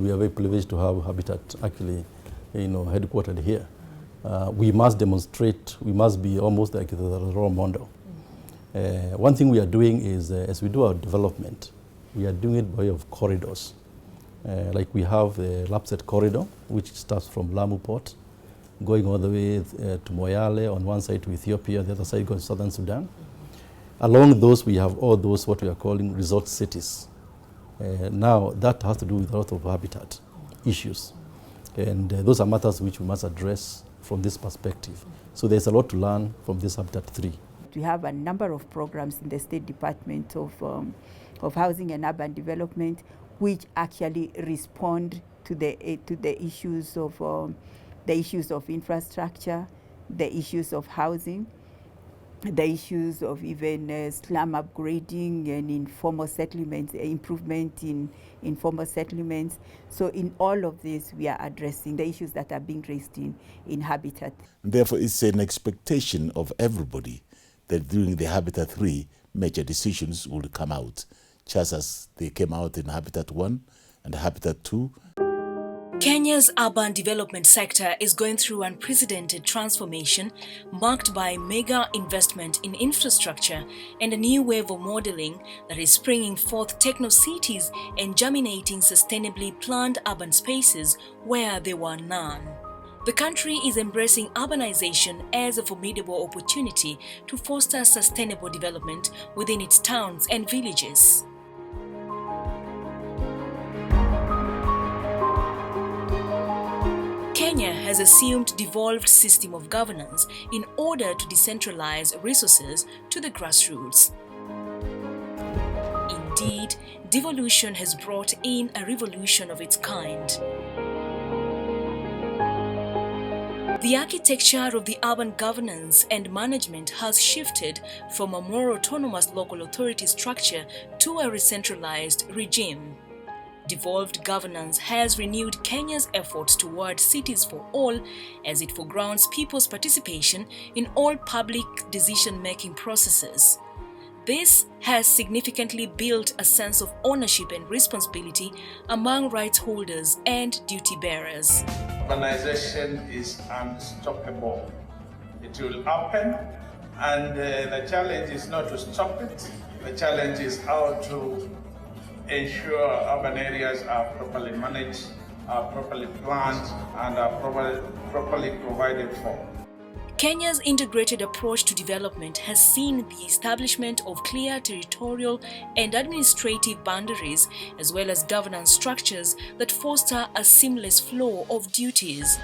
We are very privileged to have Habitat actually, headquartered here. We must demonstrate, we must be almost like the role model. One thing we are doing is, as we do our development, we are doing it by way of corridors. Like we have the Lapset corridor, which starts from Lamu Port, going all the way to Moyale, on one side to Ethiopia, the other side goes to Southern Sudan. Along those, we have all those what we are calling resort cities. Now, that has to do with a lot of habitat issues. And those are matters which we must address from this perspective. So there's a lot to learn from this Habitat 3. We have a number of programs in the State Department of Housing and Urban Development which actually respond to the issues of infrastructure, the issues of housing, the issues of even slum upgrading and informal settlements, improvement in informal settlements. So in all of this, we are addressing the issues that are being raised in Habitat. Therefore, it's an expectation of everybody that during the Habitat 3, major decisions will come out, just as they came out in Habitat 1 and Habitat 2. Kenya's urban development sector is going through unprecedented transformation marked by mega investment in infrastructure and a new wave of modeling that is springing forth techno-cities and germinating sustainably planned urban spaces where there were none. The country is embracing urbanization as a formidable opportunity to foster sustainable development within its towns and villages. Kenya has assumed devolved system of governance in order to decentralize resources to the grassroots. Indeed, devolution has brought in a revolution of its kind. The architecture of the urban governance and management has shifted from a more autonomous local authority structure to a decentralized regime. Devolved governance has renewed Kenya's efforts toward cities for all as it foregrounds people's participation in all public decision-making processes. This has significantly built a sense of ownership and responsibility among rights holders and duty bearers. Urbanization is unstoppable. It will happen, and the challenge is not to stop it. The challenge is how to ensure urban areas are properly managed, are properly planned, and are properly provided for. Kenya's integrated approach to development has seen the establishment of clear territorial and administrative boundaries, as well as governance structures that foster a seamless flow of duties.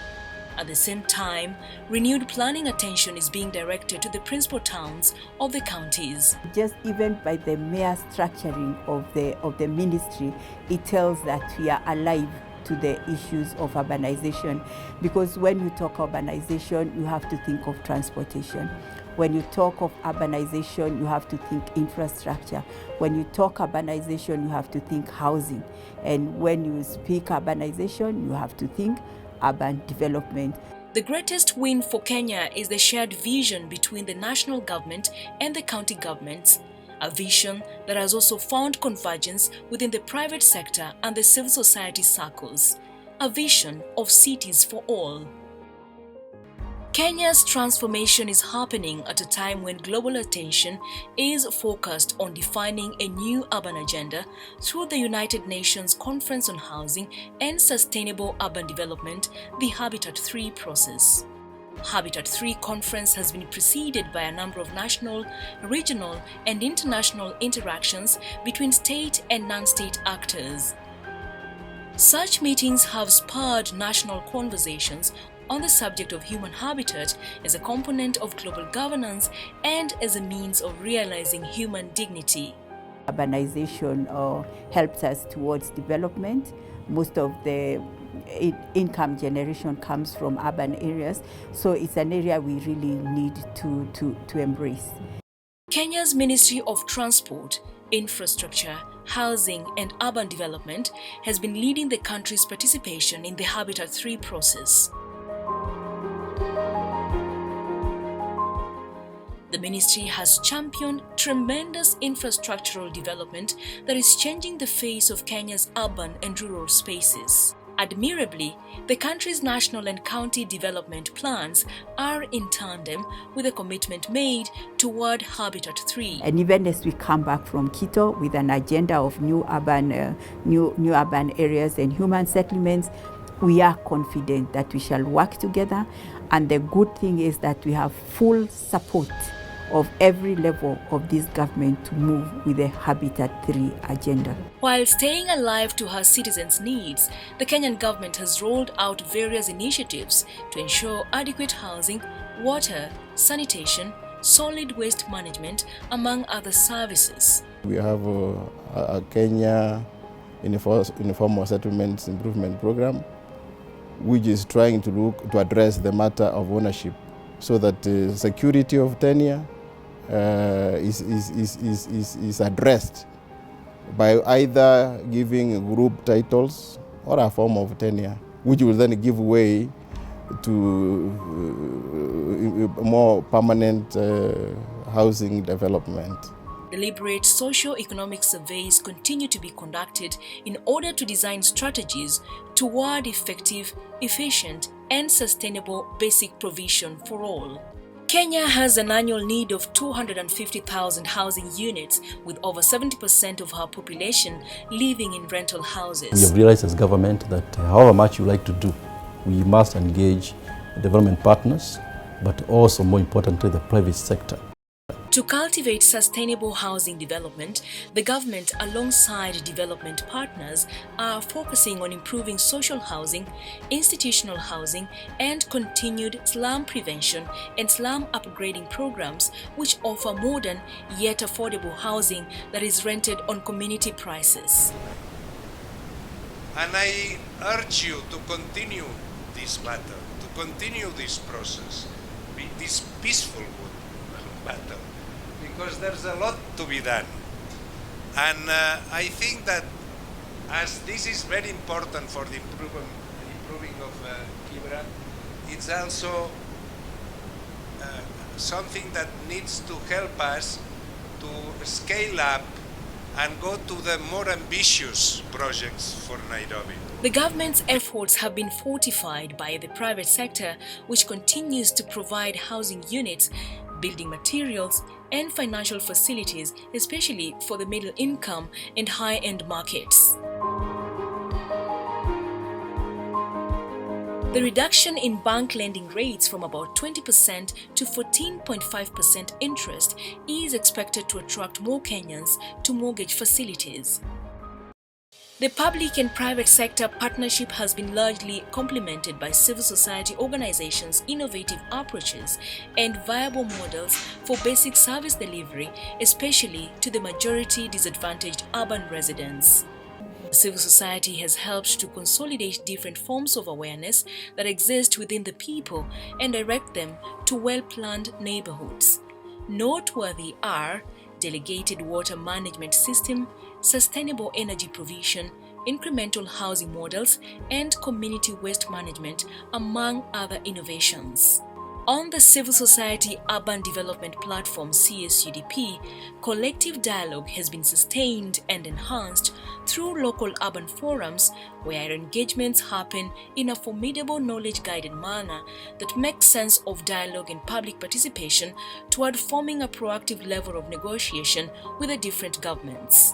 At the same time, renewed planning attention is being directed to the principal towns of the counties. Just even by the mere structuring of the ministry, it tells that we are alive to the issues of urbanization, because when you talk urbanization, you have to think of transportation. When you talk of urbanization, you have to think infrastructure. When you talk urbanization, you have to think housing. And when you speak urbanization, you have to think urban development. The greatest win for Kenya is the shared vision between the national government and the county governments, a vision that has also found convergence within the private sector and the civil society circles, a vision of cities for all. Kenya's transformation is happening at a time when global attention is focused on defining a new urban agenda through the United Nations Conference on Housing and Sustainable Urban Development, the Habitat 3 process. Habitat 3 conference has been preceded by a number of national, regional, and international interactions between state and non-state actors. Such meetings have spurred national conversations on the subject of human habitat as a component of global governance and as a means of realizing human dignity. Urbanization helps us towards development. Most of the income generation comes from urban areas, so it's an area we really need to embrace. Kenya's Ministry of Transport, Infrastructure, Housing and Urban Development has been leading the country's participation in the Habitat 3 process. The ministry has championed tremendous infrastructural development that is changing the face of Kenya's urban and rural spaces. Admirably, the country's national and county development plans are in tandem with a commitment made toward Habitat 3. And even as we come back from Quito with an agenda of new urban areas and human settlements, we are confident that we shall work together. And the good thing is that we have full support of every level of this government to move with the Habitat 3 agenda. While staying alive to her citizens' needs, the Kenyan government has rolled out various initiatives to ensure adequate housing, water, sanitation, solid waste management, among other services. We have a Kenya Informal Settlements Improvement Program, which is trying to address the matter of ownership so that security of tenure is addressed by either giving group titles or a form of tenure, which will then give way to more permanent housing development. Deliberate socio-economic surveys continue to be conducted in order to design strategies toward effective, efficient, and sustainable basic provision for all. Kenya has an annual need of 250,000 housing units, with over 70% of her population living in rental houses. We have realized as government that however much you like to do, we must engage development partners, but also more importantly the private sector. To cultivate sustainable housing development, the government alongside development partners are focusing on improving social housing, institutional housing, and continued slum prevention and slum upgrading programs which offer modern yet affordable housing that is rented on community prices. And I urge you to continue this battle, to continue this process, this peaceful battle, because there's a lot to be done. And I think that as this is very important for the improving of Kibra, it's also something that needs to help us to scale up and go to the more ambitious projects for Nairobi. The government's efforts have been fortified by the private sector, which continues to provide housing units, building materials, and financial facilities, especially for the middle income and high-end markets. The reduction in bank lending rates from about 20% to 14.5% interest is expected to attract more Kenyans to mortgage facilities. The public and private sector partnership has been largely complemented by civil society organizations' innovative approaches and viable models for basic service delivery, especially to the majority disadvantaged urban residents. Civil society has helped to consolidate different forms of awareness that exist within the people and direct them to well-planned neighborhoods. Noteworthy are delegated water management system, sustainable energy provision, incremental housing models, and community waste management, among other innovations. On the Civil Society Urban Development Platform (CSUDP), collective dialogue has been sustained and enhanced through local urban forums where engagements happen in a formidable knowledge-guided manner that makes sense of dialogue and public participation toward forming a proactive level of negotiation with the different governments.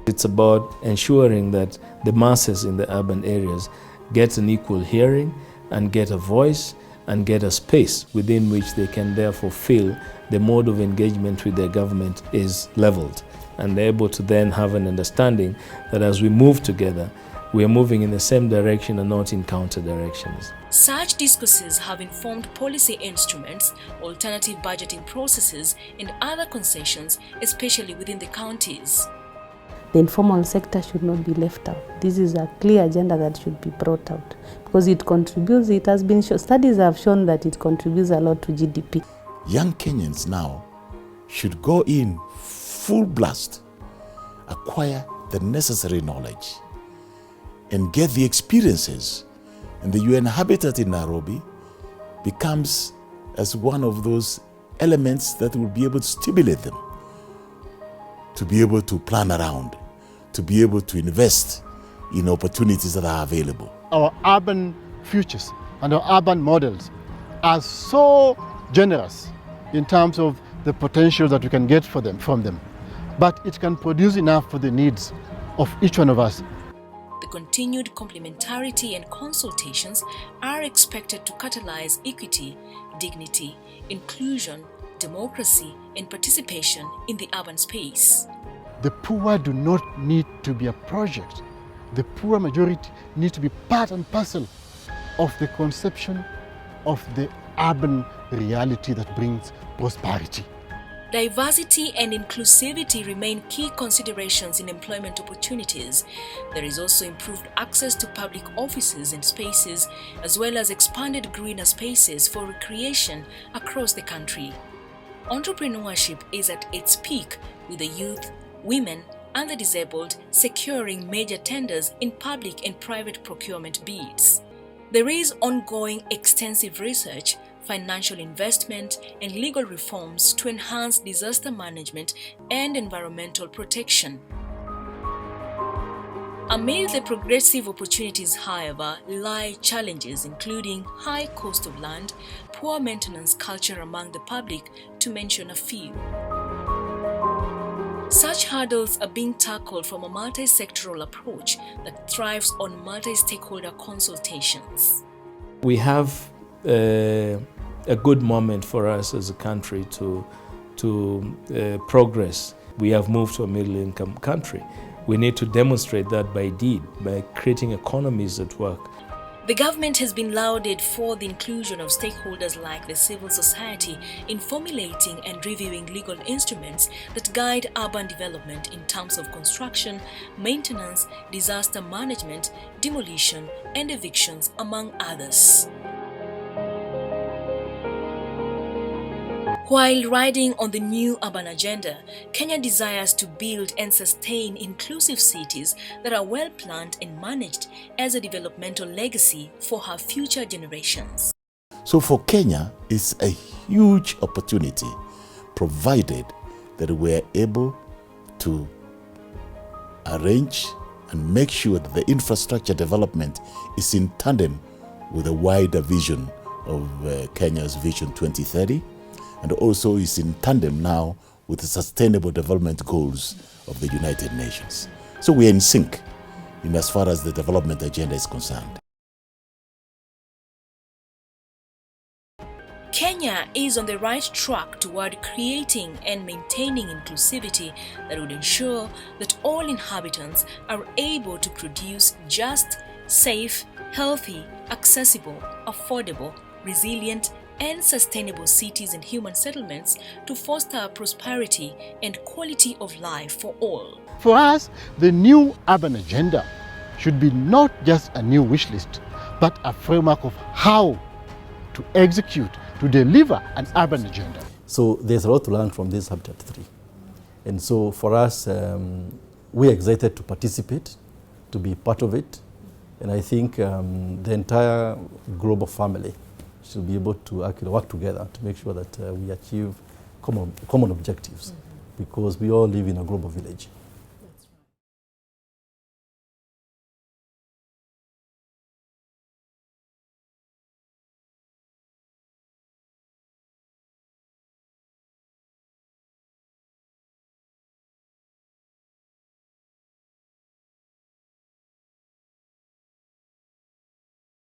It's about ensuring that the masses in the urban areas get an equal hearing and get a voice and get a space within which they can therefore feel the mode of engagement with their government is leveled, and they're able to then have an understanding that as we move together, we are moving in the same direction and not in counter directions. Such discourses have informed policy instruments, alternative budgeting processes, and other concessions, especially within the counties. The informal sector should not be left out. This is a clear agenda that should be brought out because it contributes, it has been shown, studies have shown that it contributes a lot to GDP. Young Kenyans now should go in full blast, acquire the necessary knowledge, and get the experiences. And the UN Habitat in Nairobi becomes as one of those elements that will be able to stimulate them to be able to plan around, to be able to invest in opportunities that are available. Our urban futures and our urban models are so generous in terms of the potential that we can get from them. But it can produce enough for the needs of each one of us. The continued complementarity and consultations are expected to catalyze equity, dignity, inclusion, democracy, and participation in the urban space. The poor do not need to be a project. The poor majority need to be part and parcel of the conception of the urban reality that brings prosperity. Diversity and inclusivity remain key considerations in employment opportunities. There is also improved access to public offices and spaces, as well as expanded greener spaces for recreation across the country. Entrepreneurship is at its peak, with the youth, women, and the disabled securing major tenders in public and private procurement bids. There is ongoing extensive research, financial investment, and legal reforms to enhance disaster management and environmental protection. Amid the progressive opportunities, however, lie challenges including high cost of land, poor maintenance culture among the public, to mention a few. Such hurdles are being tackled from a multi-sectoral approach that thrives on multi-stakeholder consultations. We have a good moment for us as a country to progress. We have moved to a middle-income country. We need to demonstrate that by deed, by creating economies that work. The government has been lauded for the inclusion of stakeholders like the civil society in formulating and reviewing legal instruments that guide urban development in terms of construction, maintenance, disaster management, demolition, and evictions, among others. While riding on the new urban agenda, Kenya desires to build and sustain inclusive cities that are well planned and managed as a developmental legacy for her future generations. So for Kenya, it's a huge opportunity, provided that we're able to arrange and make sure that the infrastructure development is in tandem with a wider vision of Kenya's Vision 2030, and also is in tandem now with the Sustainable Development Goals of the United Nations. So we are in sync in as far as the development agenda is concerned. Kenya is on the right track toward creating and maintaining inclusivity that would ensure that all inhabitants are able to produce just, safe, healthy, accessible, affordable, resilient, and sustainable cities and human settlements to foster prosperity and quality of life for all. For us, the new urban agenda should be not just a new wish list, but a framework of how to execute, to deliver an urban agenda. So there's a lot to learn from this Habitat 3. And so for us, we're excited to participate, to be part of it. And I think the entire global family should be able to actually work together to make sure that we achieve common objectives, because we all live in a global village.